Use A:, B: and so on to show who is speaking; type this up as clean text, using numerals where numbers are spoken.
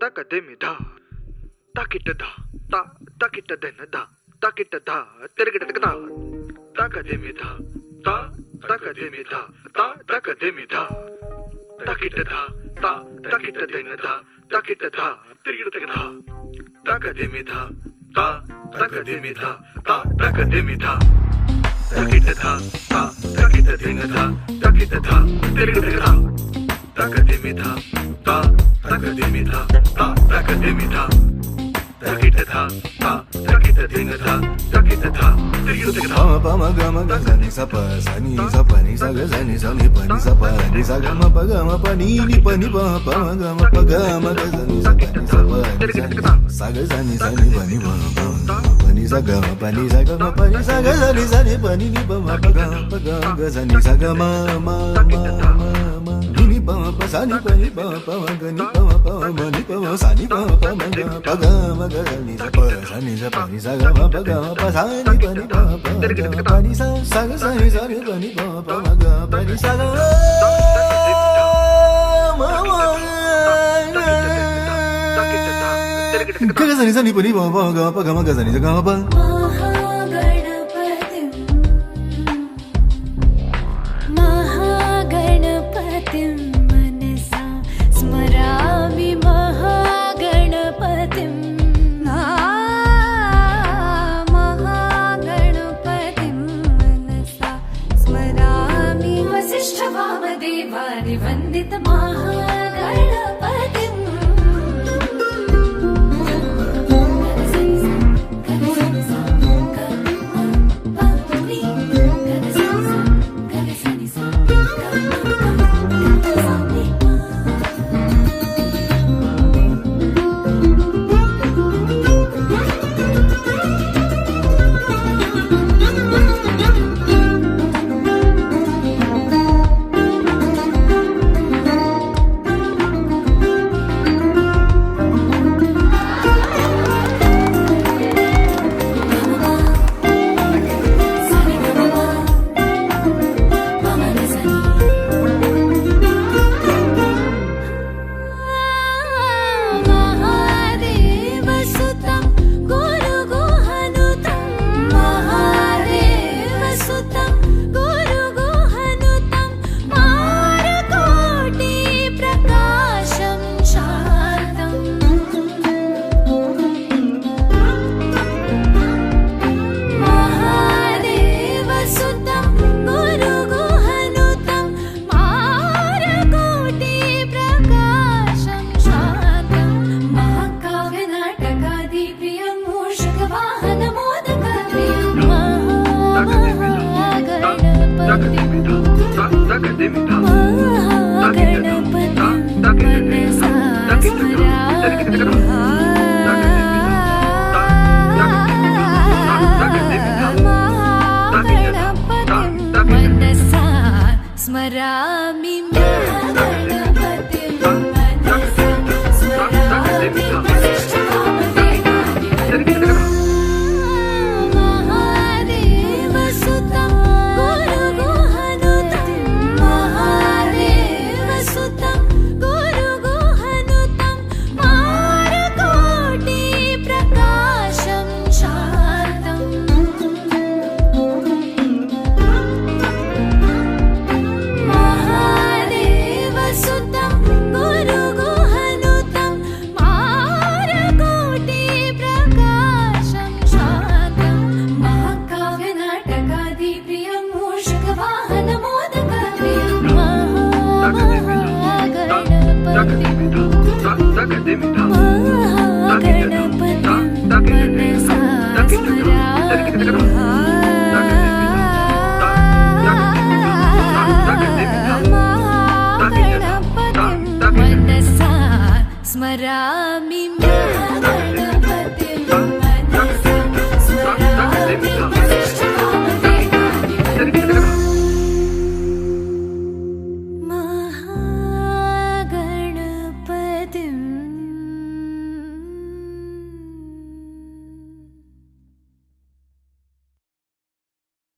A: ತಕದಿಮಿಧ ತಾಕಿಟ್ಟದ ತಾ ತಾಕಿಟ್ಟದೆನ್ನದ ತಾಕಿಟ್ಟದ ತಿರುಗಿಟದ ತಕದಿಮಿಧ ತಾ ತಕದಿಮಿಧ ತಾ ತಕದಿಮಿಧ ತಾಕಿಟ್ಟದ ತಾ ತಾಕಿಟ್ಟದೆನ್ನದ ತಾಕಿಟ್ಟದ ತಿರುಗಿಟದ ತಕದಿಮಿಧ ತಾ ತಕದಿಮಿಧ ತಾ ತಕದಿಮಿಧ ತಾಕಿಟ್ಟದ ತಾ ತಾಕಿಟ್ಟದೆನ್ನದ ತಾಕಿಟ್ಟದ ತಿರುಗಿಟದ ತಕದಿಮಿಧ ತಾ ತಕದಿಮಿಧ ತಾ ತಕದಿಮಿಧ ತಕಿಟದ ತಾ ತಕಿಟದೆನ್ನದ ತಕಿಟದ ತಿರುಗಿಟದ
B: పమ గమ గని సప సని సప ని సగ సని సని పని సప ని సగ మ ప గమ ప ని ని ప ని ప పమ గమ ప గమ గ సని సప ని సప సగ సని సని పని ప పని సగ మ పని సగ మ పని సగ సని సని పని ని ప మ ప గ సని సగ మ మ మ ని ని ప ప సని పని ప ప గ ని ప ప మ ని ప సని ప ప మ గ ప గ మ గ ని సప సని సప ని సగ మ ప గ ప సని పని ప pani sa sa sa ni sa ni pani pa pa ma ga pani sa ga ma ma ga sa ni sa ni pani pa pa ga ma ga sa ni sa ga ma pa
C: महागणपतिं मनसा स्मरामि महागणपतिं वसिष्ठवामदेवानि वन्दित महागणपतिं स्मरामि महागणपतिं मनसा स्मरामि महादेवसुतं गुरुगुहनुतं महादेवसुतं गुरुगुहनुतं मारकोटिप्रकाशं शान्तम् महादेवसुतं गुरुगुहनुतं मारकोटिप्रकाशं शान्तं महाकाव्यनाटकादिप्रियं मूषकवाहनमोदकप्रियं महागणपतिं मनसा स्मरामि मनसा स्मरामि